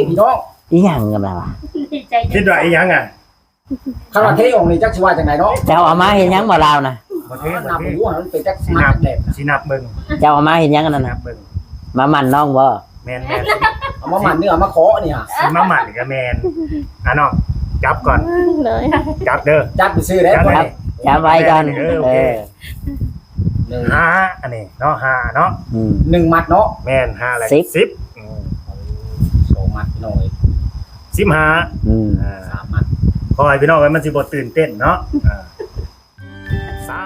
พี่น้อง อีหยังกันล่ะวะ คิดว่าอีหยังอ่ะ คาราเทองนี่จักสิว่าจังไดเนาะ เจ้าเอามาเห็นหยังบ่ลาวนะ บ่เท มัน บ่ นับ เท บ่รู้ว่ามันเป็นจัก สิ มั นั ด บ แหลม สินับเบิ่ง เจ้าเอามาเห็นหยังกันนั่น นั น่ะ บเบิ่ง มามันน้องบ่ แม่น เอามาหมั่นเนื้อมาขอนี่ฮะ สิมาหมัดก็แม่นน้องจับก่อน เลย จับเด้อ จัดไปซื้อได้ จับ บ่ ไว้ จำไว้ก่อน โอเค หนึ่ง ห้าอันนี้เนาะห้าเนาะ อืม หนึ่งมัดเนาะ แม่นห้าอะไร 10 10 สองมัดพี่น้องเอ้ย 15 อืม สามมัด คอยพี่น้องไว้มันสิบ่ตื่นเต้นเนาะเศร้า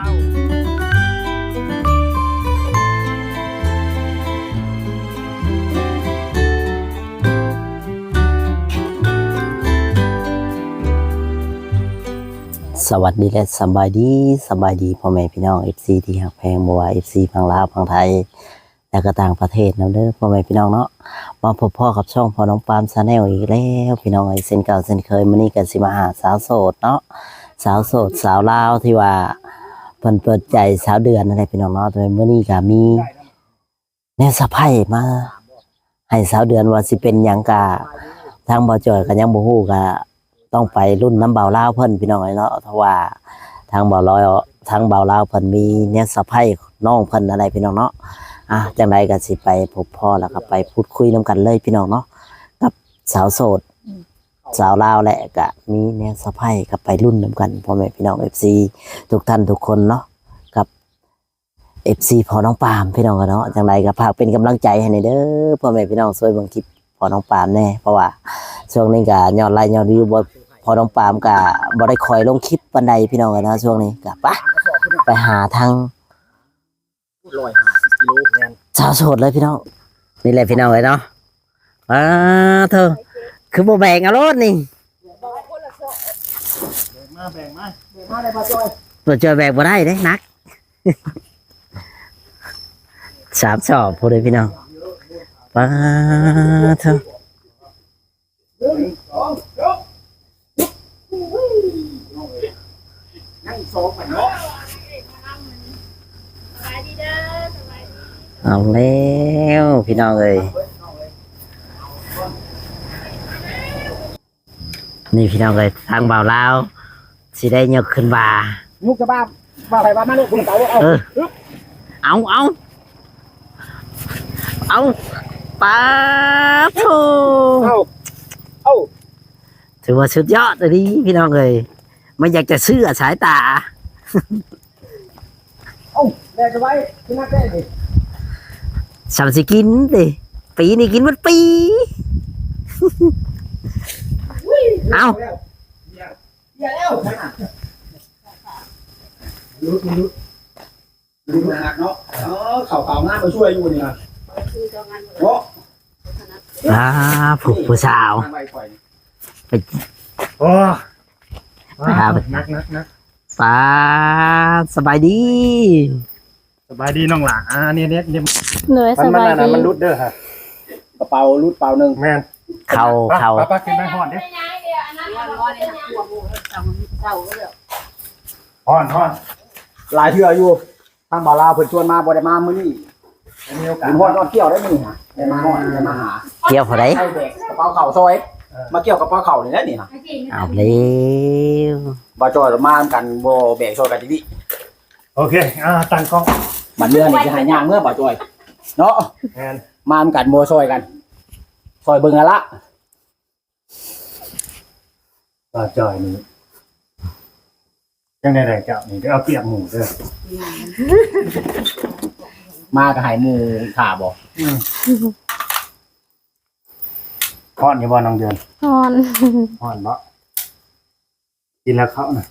สวัสดีและสบายดีพ่อแม่พี่น้อง FC ที่ฮักแพงบ่ว่า FC ฝั่งลาวฝั่งไทยและก็ต่างประเทศนำเด้อพ่อแม่พี่น้องเนาะมาพบพ่อกับช่องพ่อน้องปาล์ม Channel อีกแล้วพี่น้องเอ้ยเช่นเก่าเช่นเคยมื้อนี้ก็สิมาหาสาวโสดเนาะสาวโสดสาวลาวที่ว่าเพิ่นเปิดใจสาวเดือนนั่นแหละพี่น้องเนาะแต่มื้อนี้ก็มีแนวสะใภ้มาให้สาวเดือนว่าสิเป็นหยังกะทางบ่จอยก็ยังบ่ฮู้ก็ต้องไปรุ่นน้ำเบาลาวเพิ่นพี่น้องเอ้ยเนาะเพราะว่าทางเบาลอยทางเบาลาวเพิ่นมีแนวสะใภ้น้องเพิ่นอะไรพี่น้องเนาะจังไดก็สิไปพบพ่อแล้วก็ไปพูดคุยนํกันเลยพี่น้องเนาะกับสาวโสดสาวลาวแหละก็มีแนวสะใภ้กับไปรุ่นนํกันพ่อแม่พี่น้อง FC ทุกท่านทุกคนเนาะกับ FC พ่อน้องปาล์มพี่น้องกันเนาะจังไดก็ฝากเป็นกำลังใจให้ในเด้อพ่อแม่พี่น้องช่วยเบิ่งคลิปพ่อน้องปาล์มแน่เพราะว่าช่วงนี้ก็ยอดไลค์ยอดวิวบ่พอน้องปาล์มก็บ่ได้คอยลงคลิปปานใดพี่น้องกันเนาะช่วงนี้ก็ไปหาทาง 150กิโลแม่น สาวโสดเลยพี่น้องนี่แหละพี่น้องเลยเนาะเธอคือบ่แบ่งเอารถนี่ มาแบ่งมา มาได้บ่จอย บ่เจอแบ่งบ่ได้เด้นัก สามสอบพูดเลยพี่น้องเธอ นั่งสองไปเนาะ เอาแล้วพี่น้องเอ้ยนี่พี่น้องเอ้ยทางบ่าวลาวสิได้ยกขึ้นบ่า ลูกจะบ้าไปบ้ามาลูกคุณเต๋าเอา เอาป้าโถ เอา ถือว่าสุดยอดเลยดิพี่น้องเอ้ยไม่อยากจะเชื่อสายตา เอาแม่จะไว้ที่หน้าแก้ดิ สามสิกินดิปีนี้กินหมดปี เอา อย่าแล้วดูหนักเนาะเข่าหน้ามาช่วยอยู่นี่นะเนาะ ผู้สาว โอ้ ครับ นัก ป้าสบายดี สบายดีน้องหล่ะเนี่ย เลยสบายดี มันรุดเด้อฮะ กระเป๋ารูดเป๋าหนึ่ง แม่น เขา ป้ากินไปฮอดเด้ฮอด หลายเทื่ออยู่ทางบ่าวลาวเพิ่นชวนมาบ่ได้มามื้อนี้ มีโอกาส บุญฮอดนอนเกี่ยวได้มื้อนี้ฮะได้มาฮอดได้มาหา เกี่ยวพอได้ ให้แบกกระเป๋าเข่าซอยมาเกี่ยวกระเป๋าเข่านี่แหละนี่ฮะ เอาเร็ว บ่จอยมากันบ่แบกซอยกันที่นี่ โอเคตั้งกล้อง บัดเมื่อนี่สิหาย่างเมื่อบ่จอยเนาะ แม่น มากันบ่ซอยกันซอยเบิ่งอะละ ป้าจอยนี่จังได๋เจ้านี่เอาเปรียบหมู่เด้อ มาก็ให้หมู่ท่าบ่ ฮอดอยู่บ่น้องเดือน นอน ฮอดบ่กินแล้วเขาน่ะ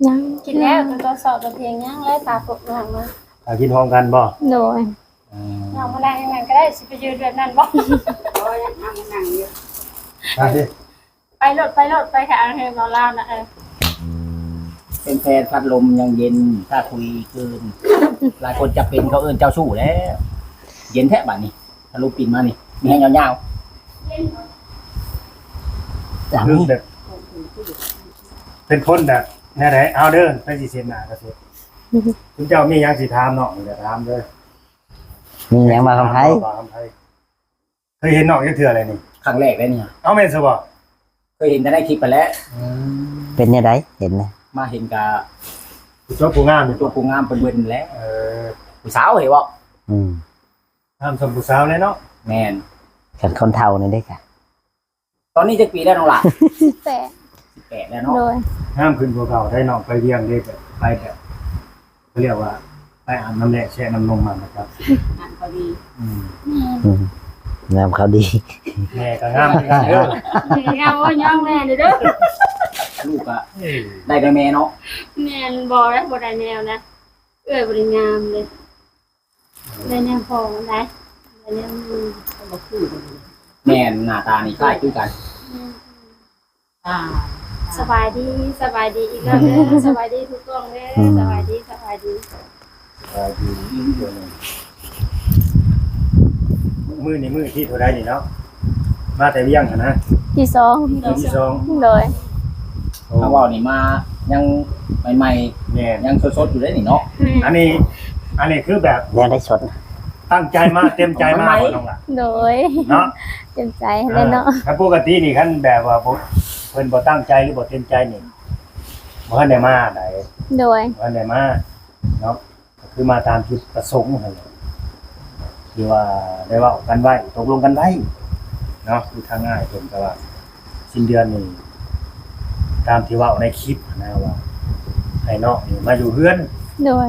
ยังกินแล้วมันก็สอบตัวเพียงยังแล้วตาปกหลังมา กินพร้อมกันบ่ โดย เรามาได้ยังไงก็ได้สิไปยืนแบบนั้นบ่ มาสิ ไปรถไปหาเฮมเราล่านะ เป็นแฟนพัดลมยังเย็นถ้าคุยเกินหลายคนจะเป็นเขาเอิ้นเจ้าชู้แล้ว เย็นแท้บัดนี้ถ้าลูกปิ่นมานี่มีแห้งยาว คือแบบเป็นคนแบบแน่ไหนเอาเด้อไปสิเซ็นหน้าก็เสร็จคุณเจ้ามีหยังสิถามน้องเดี๋ยวถามเด้อ มีหยังมาคำไทย เคยเห็นน้องจักเทื่ออะไรนี่ ครั้งแรกเลยเนี่ย เอาแม่นซะบ่ เคยเห็นแต่ในคลิปไปแล้ว เป็นยังไงเห็นนะ มาเห็นกับ ผู้ชอบผู้งามนี่ ตัวผู้งามเป็นเบิ่นแล้ว อ ผู้สาวเห็นบ่ อืม งามสมผู้สาวเลยเนาะ แม่น กันคนเท่านี่ได้ค่ะ ตอนนี้จะปีแล้วน้องหล่ะ แต่ 18แล้วเนาะ โดย งามขึ้นกว่าเก่าได้น้องไปเลี้ยงได้แบบไปแบบเขาเรียกว่าไปอาบน้ำแร่แช่น้ำนมมันนะครับ งานพอดี อืม อืมงามเขาดี แม่ก็งามเหมือนกันเด้อง ามว่าย่องแม่เด้อ ลูกอะได้แต่แม่เนาะ แม่นบ่ได้บ่ได้แนวนะบ่ได้งามเลยได้แนวพอได้ได้แนวมือบ่คือ แม่นหน้าตานี่คล้ายคือกัน สบายดีอีกแล้วเด้อสบายดีทุกต้องเด้อสบายดี มือนี่มือที่เท่าใดนี่เนาะมาแต่เลี้ยงหั่นนะ ที่สอง มือที่สอง โดย ถ้าว่านี่มายังใหม่ แม่น ๆยังสดๆอยู่ได้นี่เนาะ อันนี้คือแบบ ยังได้ชด ตั้งใจมาเต็มใจมาบ่น้องล่ะ โดย เนาะ เต็มใจเลยเนาะ ถ้าปกตินี่คันแบบว่าบ่เพิ่นบ่ตั้งใจหรือบ่เต็มใจนี่บ่ทันได้มาได้ โดย บ่ทันได้มาเนาะก็คือมาตามจุดประสงค์นั่นแหละที่ว่าได้เว้ากันไว้ตกลงกันไว้เนาะคือทางง่ายเพิ่นก็ว่าสิ้นเดือนนี่ตามที่เว้าในคลิปนะว่าให้น้องนี่มาอยู่เฮือน โดย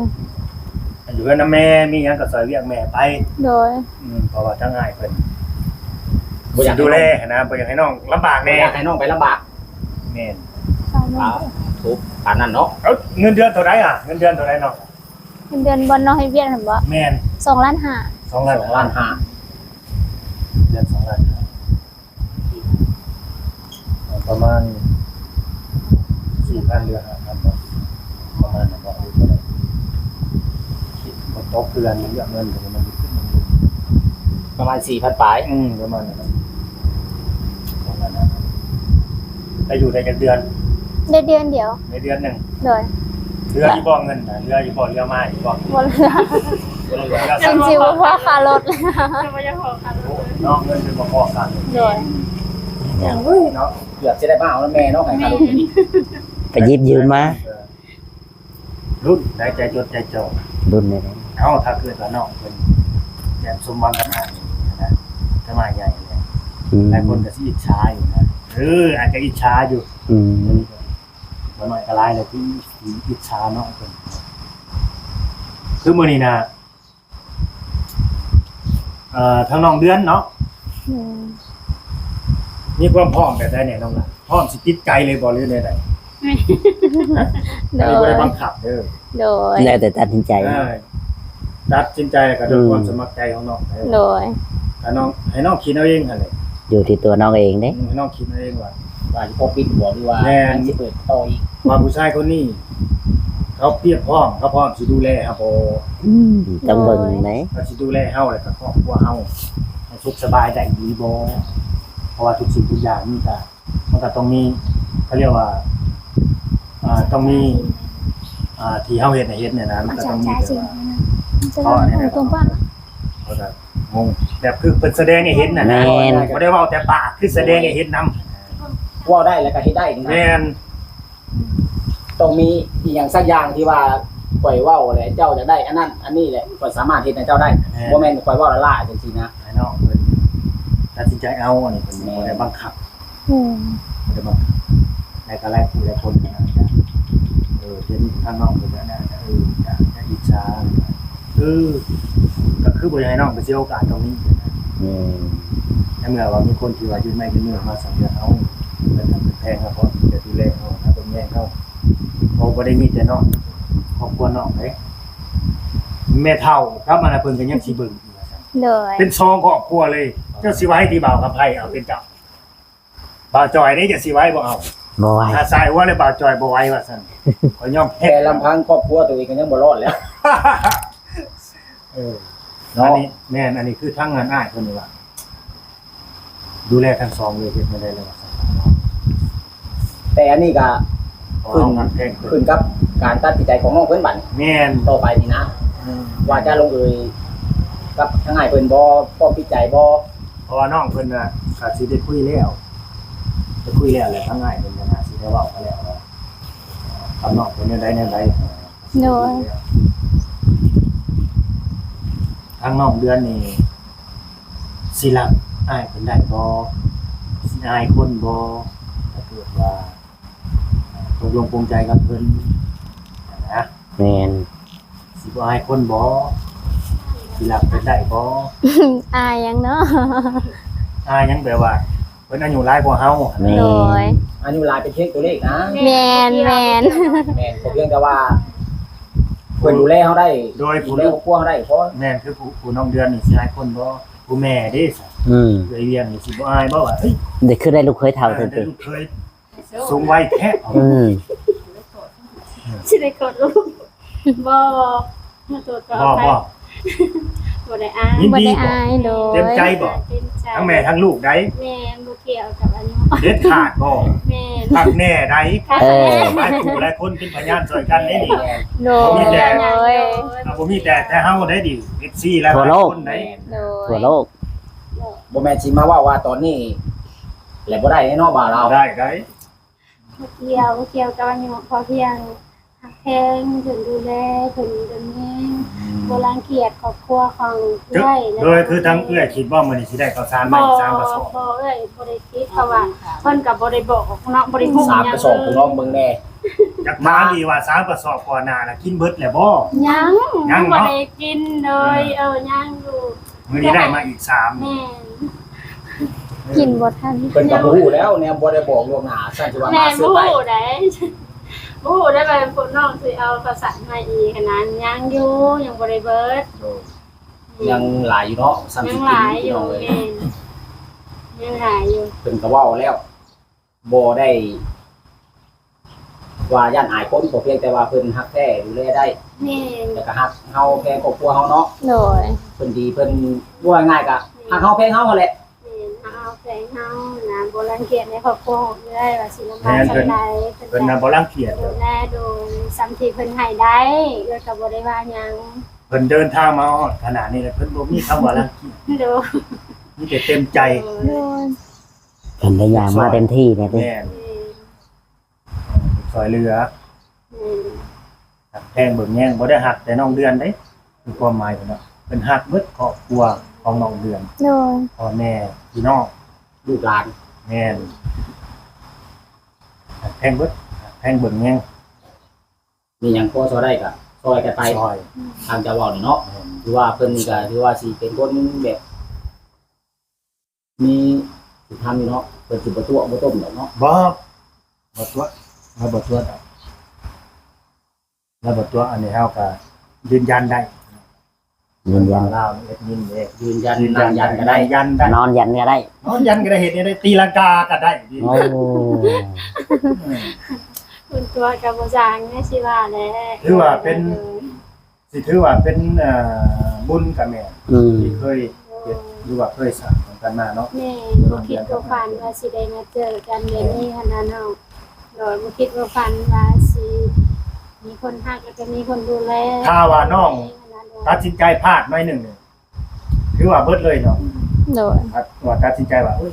อยู่เฮือนนำแม่มีหยังก็ซอยเวียกแม่ไป โดย เพราะว่าทางง่ายเพิ่น บ่อยาก ดูแลนะบ่อยากให้น้องลำบาก แม่ แน่ อยากให้น้องไปลำบาก แม่น ทุกปานนั้นเนาะ เอ้าเงินเดือนเท่าไหร่เงินเดือนเท่าไหร่น้อง เป็นเดือนบอลน้องให้เวียนเห็นบ่ แม่น 2,500,000 2 ล้าน 2 ล้าน เดือน2 ล้านประมาณ 4,000 เดือน5,000เนาะประมาณนั้นว่าเท่าไหร่คิดบ่ตกเดือนเยอะเงินก็มันขึ้นมัน 5ประมาณ 4,000ปลาย ประมาณนั้นประมาณนั้นได้อยู่ได้จักเดือน ได้เดือนเดียว ในเดือนหนึง โดย เรืออยู่บ่เงินน่ะเรืออยู่บ่เรือมาอยู่บ่ บ่เหลือ เรือ จริงๆว่าพอค่ารถ จะบ่จะขอกัน เนาะเงินเป็นบ่พอกัน โดย เนาะ เกือบจะได้มาเอาแล้วแม่เนาะให้ค่ารถอยู่นี่ ไปยิบยืมมา รุ่นได้ใจจดใจจ่อ รุ่นนี้นะ เอาถ้าเกิดว่าน้องเป็นแบบสมหวังกันอ่านนะถ้ามาใหญ่เลย อืม หลายคนก็สิอิจฉาอยู่นะอาจจะอิจฉาอยู่ อืม บ่น้อยก็หลายเลยที่อิจฉาน้องเพิ่นคือมื้อนี้นะทางน้องเดือนเนาะ อืม มีความพร้อมแบบใดเนี่ยน้องล่ะพร้อมสิติดใจเลยบ่หรือใด โด อันนี้บ่ ย ได้บังคับเด้อ โดย แล้วแต่ตัดสินใจ ตัดสินใจแล้วก็ด้วยความสมัครใจของน้อง โดย ถ้าน้องให้น้องคิดเอาเองหั่นแหละ อยู่ที่ตัวน้องเองเด้ ให้น้องคิดเอาเองว่า ว่าสิพบปิดบ่หรือว่า แม่น ยังสิเปิดต่ออีก ว่าผู้ชายคนนี้เขาเปรียบพร้อมเขาพร้อมสิดูแลครับบ่ ต้องเบิ่งไหน เขาสิดูแลเฮาแล้วก็ครอบครัวเฮาให้สุขสบายได้ดีบ่เพราะว่าทุกสิ่งทุกอย่างมันก็ต้องมีเขาเรียกว่าต้องมีที่เฮาเฮ็ดให้เฮ็ดเนี่ยนะมันก็ต้องมีแบบว่า จะเอาตรงบ้าน เขาจะงงแบบคือเพิ่นแสดงให้เห็นน่ะนะ แม่น บ่ได้เว้าแต่ปากคือแสดงให้เห็นนำ เว้าได้แล้วก็เฮ็ดได้นี่นะ แม่น ต้องมีอีหยังสักอย่างที่ว่าข่อยเว้าแหละเจ้าจะได้อันนั้นอันนี้แหละข่อยสามารถเฮ็ดให้เจ้าได้บ่แม่นข่อยเว้าละล่าจังซี่นะ ให้น้องเพิ่นตัดสินใจเอาอันนี้เพิ่นบ่ได้บังคับ อืม บ่ได้บังคับแต่ก็หลายผู้หลายคนก็อาจจะเห็นข้างนอกเพิ่นก็น่าจะจะอิจฉาก็คือบ่อยากให้น้องไปเสียโอกาสตรงนี้นะ อืม ในเมื่อว่ามีคนที่ว่ายืนไม่ยืนมือมาสั่งเดือนเฮาเป็นทำเป็นแพงครับเพราะจะดูแลเฮาถ้าเป็นแย่งเฮาเขาบ่ได้มีแต่น้องครอบครัวน้องเด้แม่เฒ่าครับมันน่ะเพิ่นก็ยังสิเบิ่งอยู่ว่าซั่น โดย เป็นซองครอบครัวเลยเจ้าสิไว้ที่บ่าวกับไผเอาเป็นเจ้าบ่าวจอยนี่จะสิไว้บ่เอา บ่ไหว ถ้าสายหัวเลยบ่าวจอยบ่ไว้ว่าซั่นขอยอมแพ้ แค่ลำพังครอบครัวตัวเองก็ยังบ่รอดแล้ว อัน เนาะ นี้แม่นอันนี้คือทั้งงานอ้ายเพิ่นนี่ว่าดูแลทั้งสองเลยเฮ็ดไม่ได้เลยว่าซั่น แต่อันนี้ก็ เพราะเอามันแพงขึ้ ขึ้ น นกับการตัดสินใจของน้องเพิ่นบัดนี้ แม่น ต่อไปนี่นะ ว่าจะลงเอยกับทางไหนเพิ่นบ่พร้อมพิจัยบ่ เพราะว่าน้องเพิ่นน่ะส ก็สิได้คุยแล้วแหละทั้งง่ายเป็นปัญหาสิได้เว้ากันแล้วว่าคำนอกเป็นแนวใดโดย ทางน้องเดือนนี่สิรับอ้ายเพิ่นได้บ่สิอายคนบ่ถ้าเกิดว่าตกลงปลงใจกับเพิ่นนะ แม่น สิบ่อายคนบ่สิรับเพิ่นได้บ่ อายยังเนาะ อายยังแบบว่าเพิ่นอายุหลายกว่าเฮา แม่ โดย อันนี้เวลาเป็นเช็คตัวเลขนะ แมน แม่นผมเพียงแต่ว่าเพิ่นดูแลเขาได้ โดย ดู ผู้ แลครอบครัวเขาได้เพราะ แม่นคือผู้น้องเดือนนี่สิอายคนบ่ผู้แม่เด้ซะ เวียงนี่สิบ่อายบ่ว่าเฮ้ย เด็กขึ้นได้ลูกเคยเท่าเต็ม ได้ลูกเคยสูงวัยแท้เอา สิได้กดลูกบ่มาตัวก็ บ่ ไป บ่ บ่ได้อ้าง ยิน บ่ ดี ได้ บ่ อายโดย เต็มใจบ่ เต็มใจ ทั้งแม่ทั้งลูกได้ แม่บ่เกี่ยวกับอายุ เด็ดขาดบ่ แม่ ทักแน่ได้ ค่ะ เออ หลายผู้หลายคนเป็นพยานช่วยกันได้ดิ โด มี ย แต่ โดย บ่มีแต่เฮาได้ดิ FC หลายคนได้ โดย ทั่วโลก บ่แม่นสิมาว่าตอนนี้แหละบ่ได้แน่นอนบ่าวเรา ได้ บ่เกี่ยวกับอายุพอเพียงหักแพงถึงดูแลถึงตรงนี้บ่รังเกียจครอบครัวของเอื้อย โดยคือทั้งเอื้อยคิดว่ามื้อนี้สิได้ข้าวสารมา บ่ อีก3กระสอบ บ่เอ้ยบ่ได้คิดเพราะว่าเพิ่นก็บ่ได้บอกเนาะบ่ได้ฮู้ สามกระสอบคุณน้องเบิ่งแน่ จักมาดีว่า3กระสอบก่อนหน้าน่ะกินเบิดแล้วบ่ ยัง ยังเนาะ บ่ได้กินเลยยังอยู่ มื้อนี้ได้มาอีก3 แม่ กินบ่ทัน เพิ่นก็บ่ฮู้แล้วแนวบ่ได้บอกล่วงหน้าซั่นสิว่า แม่ มาซื้อ บ่ ไป ฮู้ได้บ่ฮู้ได้ไปพุ่นน้องสิเอาภาษามาอีกขนาดยังอยู่ยังบ่ได้เบิด ยังหลายอยู่เนาะ30 ยัง ปี หลายอ พี่ ยู่ น้องเอ้ย แม่ยังหลายอยู่ เพิ่นก็เว้าแล้วบ่ได้ว่าย่านอายคนบ่เพียงแต่ว่าเพิ่นฮักแท้ดูแลได้ แม่ แล้วก็ฮักเฮาแพงครอบครัวเฮาเนาะ โดย เพิ่นดีเพิ่นว่าง่ายๆก็ฮักเฮาแพงเฮาหั่นแหละ แม่เอาแฟนเฮานะบ่รังเกียจในครอบครัวเลยว่าสิลำบากจังได๋ เพิ่นน่ะบ่รังเกียจ ดูแลโดยซ้ำที่เพิ่นให้ได้ก็บ่ได้ว่าหยัง เพิ่นเดินทางมาฮอดขนาดนี้แล้วเพิ่นบ่มีคำว่ารังเกียจ โดย มีแต่เต็มใจ โดย เพิ่นได้ยางมาเต็มที่เลยเด้ แม่นซอยเรือหักแพงเบิ่งแย่งบ่ได้หักแต่น้องเดือนเด้คือความหมายเพิ่นเนาะเพิ่นหักเบิดครอบครัวของน้องเดือน โดย พ่อแม่พี่น้อง ลูกหลาน แม่นหักแพงเบิดหักแพงเบิ่งแย่ง มีหยังพอซอยได้ก็ซอยกันไป ซอย ทางจะเว้านี่เนาะถือว่าเพิ่นนี่ก็ถือว่าสิเป็นคนแบบมีสิทำอยู่เนาะเพิ่นสิบ่ตัวบ่ต้มดอกเนาะ บ่ตัวเราบ่ตัวดอกเราบ่ตัวอันนี้เฮาก็ยืนยันได้ ยืนยัน ลาวเอ็ดมินเด้ ยืนยันนั่งยันก็ได้ ยันได้ นอนยันก็ได้ นอนยันก็ได้เฮ็ดได้ตีลังกาก็ได้ โอ้ คุณตัวกับบ่จางแม่สิว่าแหละ ถือว่าเป็นสิถือว่าเป็นบุญกับแม่ ที่เคยเฮ็ดหรือว่าเคยสร้างกันมาเนาะ แม่บ่คิดว่าฝันว่าสิได้มาเจอกันแบบนี้ขนาดเนาะโดยบ่คิดว่าฝันว่าสิมีคนฮักแล้วก็มีคนดูแล ถ้าว่าน้องตัดสินใจพลาดหน่อยหนึงเนี่ยถือว่าเบิดเลยเนาะ โดย ว่าตัดสินใจว่าเอ้ย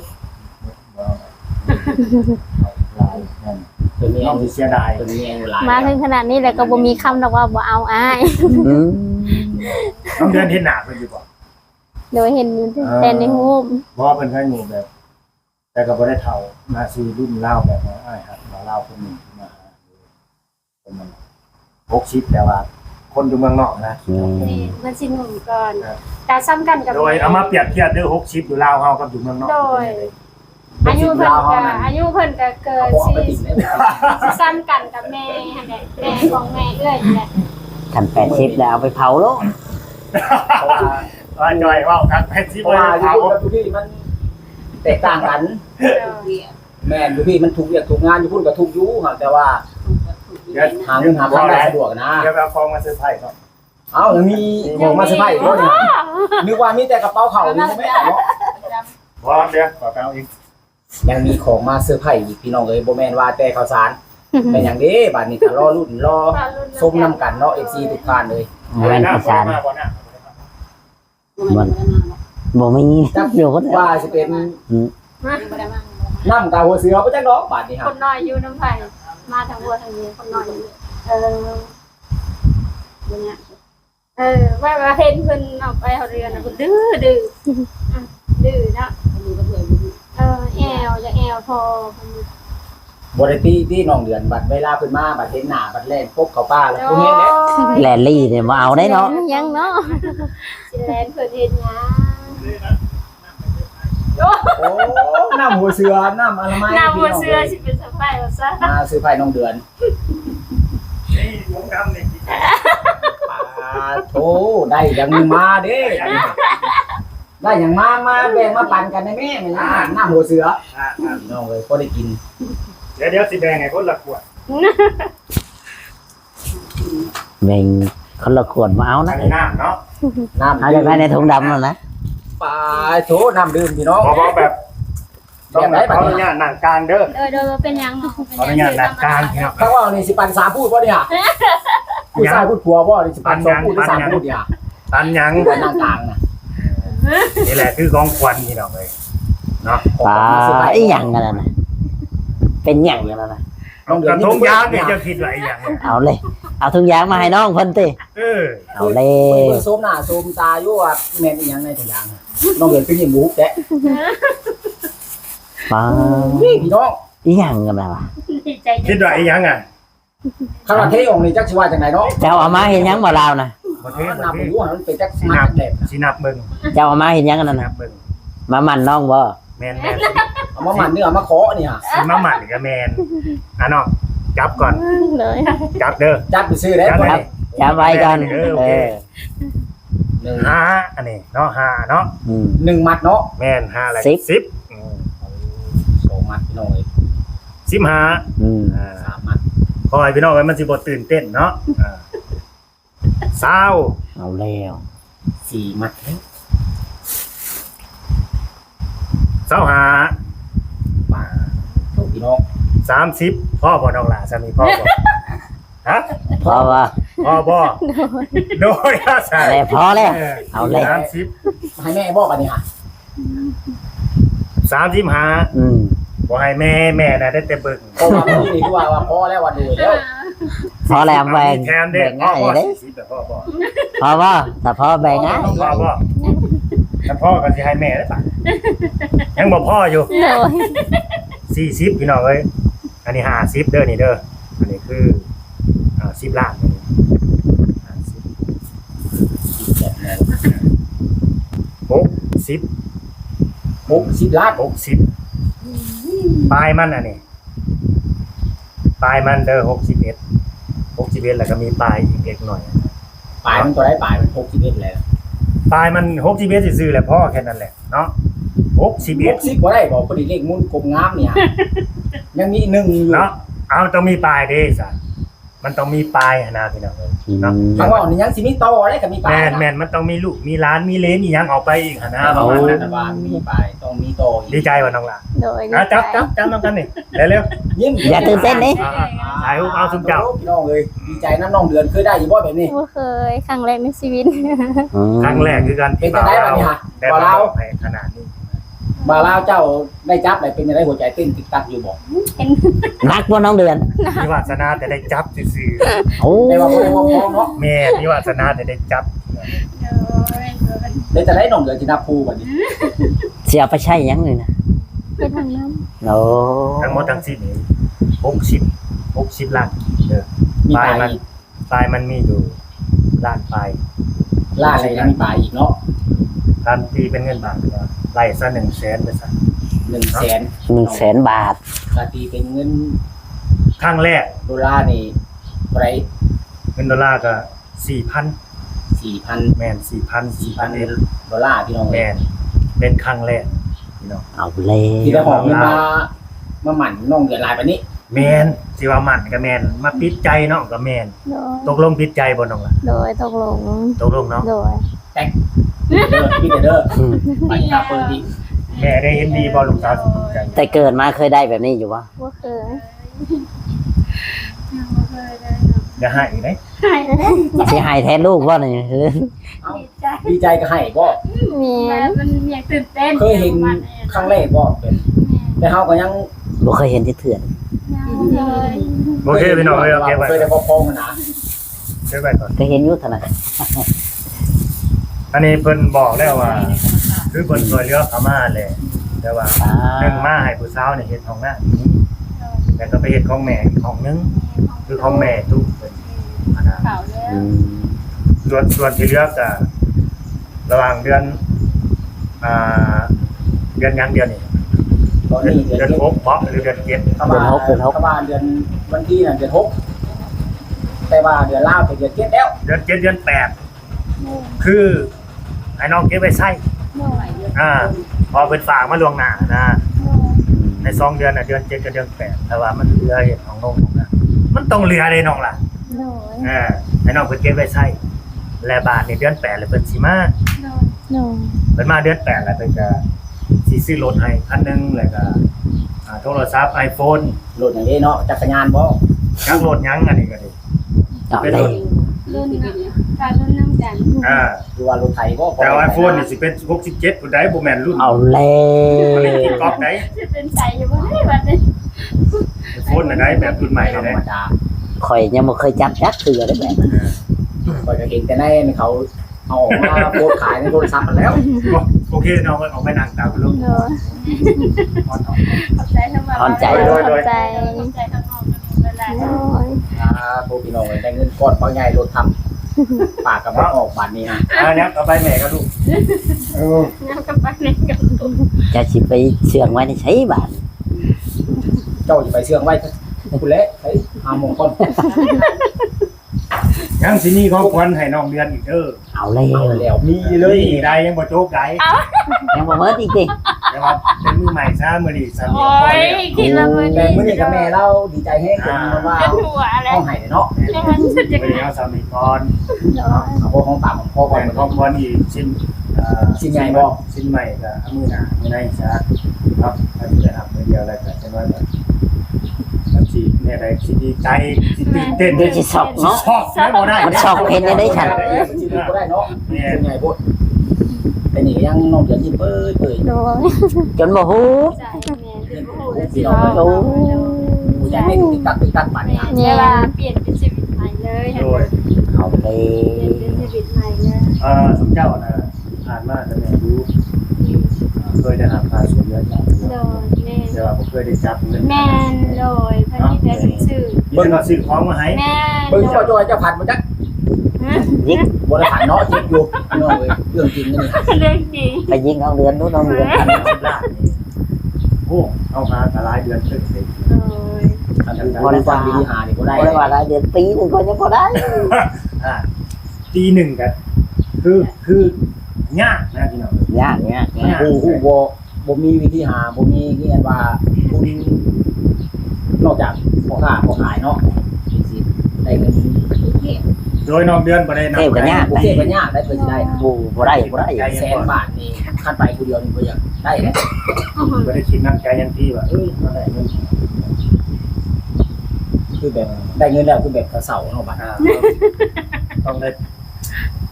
บ่เอาหลายนั่น เพิ่นมี น้องสิเสียดาย เพิ่นมีหลาย มาถึงขนาดนี้แล้วก็บ่มีคำดอกว่าบ่เอาอาย น้องเดือนเห็นหน้าเพิ่นอยู่บ่ โดยเห็นอยู่แต่ในรูป บ่ว่าเพิ่นเคยอยู่แบบ แต่ก็บ่ได้เฒ่ามาซื้อรุ่นลาวแบบว่าอ้ายฮักมาลาวคนหนึงที่มาหาเพิ่นมัน60แต่ว่าคนอยู่เมืองนอกนะ นี่มันสิหนุ่มก่อนแต่ซ้ำกันกับ โดยเอามาเปรียบเทียบเด้อ60อยู่ลาวเฮากับอยู่เมืองนอก โดย อายุเพิ่นก็เกิด เอาไป สิ ติดเลย ซ้ำกันกับแม่หั่นแหละแม่ของแม่เอ้ยนั่นแหละ คัน80แล้วเอาไปเผาโลด เพราะว่า ว่าจอยเว้าครับแพทย์สิ เพราะ บ่ ว่า ได้ อยู่ เผา พุ่นกับอยู่พี่มันแตกต่างกัน แม่นอยู่พี่มันถูกเรียกถูกงานอยู่พุ่นก็ถูกอยู่ครับแต่ว่า เดี๋ยว หาเงินหาทางได้สะดวกนะ เดี๋ยวเอาของมาเซอร์ไพรส์เนาะ เอ้ายังมีของมาเซอร์ไพรส์อีกเนาะเนี่ยนึกว่ามีแต่กระเป๋าเข่านี่ไม่เอาเนาะ บ่เดี๋ยวขอไปเอาอีก ยังมีของมาเซอร์ไพรส์อีกพี่น้องเอ้ยบ่แม่นว่าแต่ข้าวสารเป็นอย่างนี้บัดนี้ก็รอรุ่นรอส้มน้ำกันเนาะ FC ทุกท่านเลย แม่นประสาน บ่น่ะ บ่มีจักอยู่คน ว่าสิเป็น บ่ได้มา น้ำตาหัวเสือบ่จักดอกบาดนี้ ค ฮะ นน้อยอยู่น้ำไผ่มาทางวัวทางนี้คนน้อยอยู่เนี่ยว่าเห็นเพิ่นออกไปเอาเรือนะเพิ่นดื้อดื้อนะแอวจะแอวพอ บ่ได้ตีน้องเดือนบัดเวลาเพิ่นมาบัดเห็นหน้าบัดแล่นปุ๊บเข้าป่าแล้วพวกนี้แหละ แลลี่เนี่ยมาเอาได้เนาะ ยังเนาะ สิแลนเพิ่นเฮ็ดหยัง โอ้น้ำหัวเสือน้ำอะไร น้ำวัวเสือสิเป็นสะพายว่าซะ มาซื้อไผ่น้องเดือน นี่หลวงดำนี่ โธ่ได้ยังมาเด้ได้ยังมาแบ่งมาปั่นกันได้แม่แม่น้ำหัวเสือน้องเลยก็ได้กิน เดี๋ยวสิแบ่งให้คนละขวด แบ่งคนละขวดมาเอา อั นะ นนี้น้ำเนาะ น้ำ เอาจากได้ในถุงดำแล้วนะ ปลาโถน้ำดื่มพี่น้อง บ่แบบต้องขออนุญาตนั่งกลางเด้อ โดยเป็นหยังเนาะ ขออนุญาตนั่งกลางพี่น้อง ถ้าว่านี่สิปันสามพูดบ่เนี่ยผู้ชายพูดผัวบ่นี่สิปันสองพูดหรือสามพูดเนี่ย ตันหยัง ปันนั่งกลางน่ะ นี่แหละคือของขวัญพี่น้องเลยเนาะ ปลาไอ้หยังกันนะเป็นหยังกันนะ น้องเดื ก อน ระ นี่ ทงยางเนี่ยจะคิดว่าไอ้หยัง เอาเลย เอาถุงยางมาให้น้องเพิ่นติ เออ เอาเลย เพิ่นโซมหน้าโซมตาอยู่ว่าแม่นอีหยังในถุงยางน้องเดือนคือยิ้มหมูแกะ ปลา นี่พี่น้อง อีหยังกันนะวะ ดีใจ คิดว่าไอ้หยังอ่ะ คำว่าเทออกนี่จักสิว่าจังไดเนาะ เจ้าเอามาเห็นหยังบ่ลาวนะ บ่เท มัน บ่ นับ เท บ่รู้ว่ามันเป็นจัก สิ มั นับ ดแดบ สินับเบิ่ง เจ้าเอามาเห็นหยังกันนั่น นั นะ บเบิ่ง มามันน้องบ่ แม่น เอามาหมันเนื้อมาเคาะนี่ฮะ สิมาหมั่นก็แม่นอ่ะน้องจับก่อน เลย จับเด้อ จับไปซื้อได้ จับ บ่ ได้ ได้ จำไว้กัน เออโอ เอ เค อ หนึ่ง ห้าอันนี้เนาะห้าเนาะ อืม หนึ่งมัดเนาะ แม่นห้าอะไร 10 10 สองมัดพี่น้องเอ้ย 15 อืม สามมัด พอให้พี่น้องมันสิบ่ตื่นเต้นเนาะเศร้า เอาแล้ว สี่มัด เศร้าหา ป่าโถพี่น้อง 30พ่อบ่น้องหล่ะสามีพ่อบ่ฮะ เพราะว่า พ่อบ่โดยอาศัย แล้วพอแล้วเอาเลย 30 ให้แม่บอกอันนี้ฮะ 35 อืม บ่ให้แม่น่ะได้แต่เบิ่ง เพราะว่าพี่นี่คือว่าพอแล้วว่าดูแล้ว พอแล้วแบ่ง แทนเด้ แบ่งง่าย พ่อ เลย 40แบบพ่อบ่ พอว่าแต่พอแบ่งง่าย พ่อบ่ถ้าพ่อก็สิให้แม่ได้ปะยังบ่พ่ออยู่ เลย 40พี่น้องเอ้ยอันนี้50เด้อนี่เด้ออันนี้คือ10ล้าน60 60 ล้าน 60ปลายมันอันนี้ปลายมันเด้อ61แล้วก็มีปลายอีกเล็กหน่อย ปลายมันตัวได้ปลายมัน61แล้ว ปลายมัน61ซื่อๆแหละพ่อแค่นั้นแหละเนาะ61 60บ่ได้บอกพอดีเลขมุนกลมงามเนี่ยยังมี1อยู่ เนาะเอาต้องมีปลายเด้ซะมันต้องมีปลายหั่นนะพี่น้องเอ้ยเนาะ ทางว่านี่ยังสิมีต่อได้ก็มีปลาย แม่นมันต้องมีลูกมีหลานมีเหลนอีหยังออกไปอีกหั่นนะประ เอา มาณนั้น แต่ว่ามีปลายต้องมีต่ออี ดี ก ใจว่าน้องหล่ะ โดย จับนำกันนี่เร็ว ยิ้ม อย่าตื่นเต้นนี่ ๆถ่ายรูปเอาซุมเจ้า พี่น้องเอ้ยดีใจน้ำน้องเดือนเคยได้อยู่บ่แบบนี้ บ่เคยครั้งแรกในชีวิต อืม ครั้งแรกคือการ เป็นจังได๋บัดนี้ฮะ ได้ บ่ มา ลาว ให้ขนาดนี้ บ่ลาวเจ้าได้จับได้เป็นจังได๋หัวใจเต้นติ๊กตักอยู่บ่ นักว่าน้องเดือน มีวาสนาแต่ได้จับซื่อ โอ้ ได้ว่าบ่ได้ว่าพอเนาะ ๆแม่มีวาสนาแต่ได้จับ ได้จะได้น้องเดือนสินับคู่บัดนี้ เสียไปใช้หยังเลยนะ ไปทางนั้น โอ้ ทั้งหมดทั้งสิ้นนี่60ล้านเด้อ มี ปลา ป ย ลาย มัน อีก ปลายมันมีอยู่ล้านปลาย ล่าอะไรยังมีปลายอีกเนาะ การตีเป็นเงินบาทก็ไล่ซะ100,000ไปซะ 100,000 100,000 บาท ก็ตีเป็นเงิน ครั้งแรก ดอลลาร์นี่เท่าไหร่ เงินดอลลาร์ก็ 4,000 4,000 แม่น4,000 เอง ดอลลาร์พี่น้อง แม่นเป็นครั้งแรกพี่น้อง เอาเลย ที่ได้หอมเงินมาหมั่นน้องเดือนลายบัดนี้ แม่นสิว่ามันก็แม่นมาปิดใจน้องก็แม่น โดย ตกลงปิดใจบ่น้องล่ะ โดยตกลง ตกลงเนาะ โดย พี่เด้อ อืม ไปตาเปิดอีก แม่ได้เห็นดีบ่ลูกสาวสิปิดใจ แต่เกิดมาเคยได้แบบนี้อยู่วะ บ่เคย อย่าให้อีกเด้ สิให้แทนลูกว่านี่คือ ดีใจก็ให้บ่ แม่น มันอยากตื่นเต้น เคยเห็นครั้งแรกบ่เป็น แต่เฮาก็ยัง บ่เคยเห็นที่เถื่อน เลย โอเคพี่น้องเลยโอเคไป เคยได้พบพงกันนะ เก็บไว้ก่อน ก็เห็นอยู่เท่านั้น อันนี้เพิ่นบอกแล้วว่า คือเพิ่นช่วยเหลือเขามาแหละแต่ว่าหนึ่งมาให้ผู้สาวเนี่ยเฮ็ดห้องน้ำนี้แต่ก็ไปเฮ็ดของแม่อีกห้องนึงคือของแม่ทุกเพิ่นอันนั้น เข่าแล้ว อืม ส่วนที่เหลือก็ระหว่างเดือนเดือนยังเดือนนี้ ตอนนี้เดื เดื อ อน น6เพราะหรือเดือน7 เข้ามาเดือนวันที่น่ะเดือน6แต่ว่าเดือนลาวเป็นเดือน7แล้ว เดือน7เดือน8คือให้น้องเก็บไว้ใช้พอเพิ่นฝากมาล่วงหน้านะใน2เดือนน่ะเดือน7กับเดือน8แต่ว่ามันเหลือเฮ็ดของน้องนะมันต้องเหลือเลยน้องล่ะ โดย ให้น้องเพิ่นเก็บไว้ใช้และบาทนี่เดือน8แล้วเพิ่นสิมา โดย เพิ่นมาเดือน8แล้วเพิ่นก็สิซื้อรถให้คันนึงแล้วก็โทรศัพท์ iPhone โหลดอย่างนี้เนาะจักรยานบ่ จักรถหยังอันนี้ก็ดี เอาเลย รุ่นนะการรุ่นน้ำจันทร์ คือว่ารถไถบ่ แต่ iPhone นี่สิเป็น67ผู้ใดบ่แม่นรุ่น เอาแล้ มันเป็น ว ติ๊กก๊อกได้ จะเป็นใจอยู่บ่ได้บัดนี้ iPhone น่ะได้แบบรุ่นใหม่เลย ธร ได้ รมดา ข่อยยังบ่เคยจับจักเถื่อได้แบบนั้น ก็จะเห็นแต่ในเขาเอาออกมาโพสขายในโทรศัพท์มันแล้ว โอเคน้องออกไปนั่งตามลูก โดย ออน ขอบใจทั้งหมด อ่อนใจ โดย ขอบใจทั้งหมดนั่นแหละโดย พวกพี่น้องได้เงินก้อนบางใหญ่รถทำปากกับว่าออกบาทนี้ฮะ เนี้ยเอาไปแม่กับลูก น้ำกับปักเล็กกับ จะสิไปเชื่องไว้ในใช้บาท เจ้าจะไปเชื่องไว้คุณเละเฮ้ย5 โมงก่อน ยังสิมีของขวัญให้น้องเดือนอีกเด้อ เอาแล้ว เอาแล้วมีเลย นี่ได้ยังบ่โจกได้ ยังบ่เมิดอีกติ แต่ว่าเป็นมือใหม่ซะมื้อนี้ซะ โอ้ยคิดละมื้อ แต่ นี้ เมื่อนี้กับแม่เราดีใจแห้งจนว่า เป็นหัวแล้ว ห้องไห้เนาะ ยังมันสุดจะ มื้อนี้เอาสามีก่อน เอาพวกของปากของพ่อก่อน เป็นของขวัญอีกชิ้นชิ้นใหม่ก็มื้อหน้ามื้อไหนซะครับอันนี้ได้ครับมื้อเดียวแล้วก็จังว่ามันสิแม่ได้สิดีใจสิตื่นเต้น เดี๋ยวสิช็อกเนาะ ช็อกได้บ่ได้ มันช็อกเห็นได้ฉัน ชีวิตก็ได้เนาะ แม่ เป็นไงพูดแต่นี่ยังน้องเดือนที่เปิด โดย จนบ่ฮู้ ใจแม่ที่บ่ฮู้เลยสิ พี่น้อง โอ้ ผู้ใหญ่ไม่ติ๊กตักป่านนี้ แม่ว่าเปลี่ยนเป็นชีวิตใหม่เลย โดย เอาเล เปลี่ยนเป็นชีวิตใหม่เลย สมเจ้านะอ่านมาแต่แม่รู้เคยได้ทำการช่วยเหลือจาก โดยแม่ แต่ว่าผมเคยได้จับเงิน แม่นโดยเพิ่นมีแต่ชื่อ เบิ่งก็ซื้อของมาให้ แม่ เบิ่งเจ้าจอยเจ้าผัดมันจัก ยิง บ่ได้ผัดเนาะจิบอยู่น้องเอ้ยเรื่องจริงนี่ เรื่องจริง ไปยิงเอาเรือนนู้นเอาเรือน อันนี้10 ล้านนี่โอ้เอามาแต่หลายเดือนตึกเลย โดย คันบ่ได้ฟังดีหานี่บ่ได้ บ่ได้ว่าหลายเดือนปีหนึงก็ยังบ่ได้ ตีหนึ่งกันคือยากนะพี่น้อง ยากเนี่ย ผู้บ่มีวิธีหาบ่มีเรียนว่าคุณนอกจากพ่อค้าพ่อขายเนาะสิได้เงิน โดยน้องเดือนบ่ได้นำ เทพก็ยาก โอเคก็ยากได้เพิ่นสิได้ บ่บ่ได้ แสนบาทนี่คันไปผู้เดียวนี่บ่อยากได้เด้ บ่ได้คิดน้ำใจยันพี่ว่ามาได้เงิน คือแบบได้เงินแล้วคือแบบกระเสาเนาะบัด ต้องได้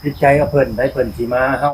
พิจัยกับเพิ่นได้เพิ่นสิมาเฮา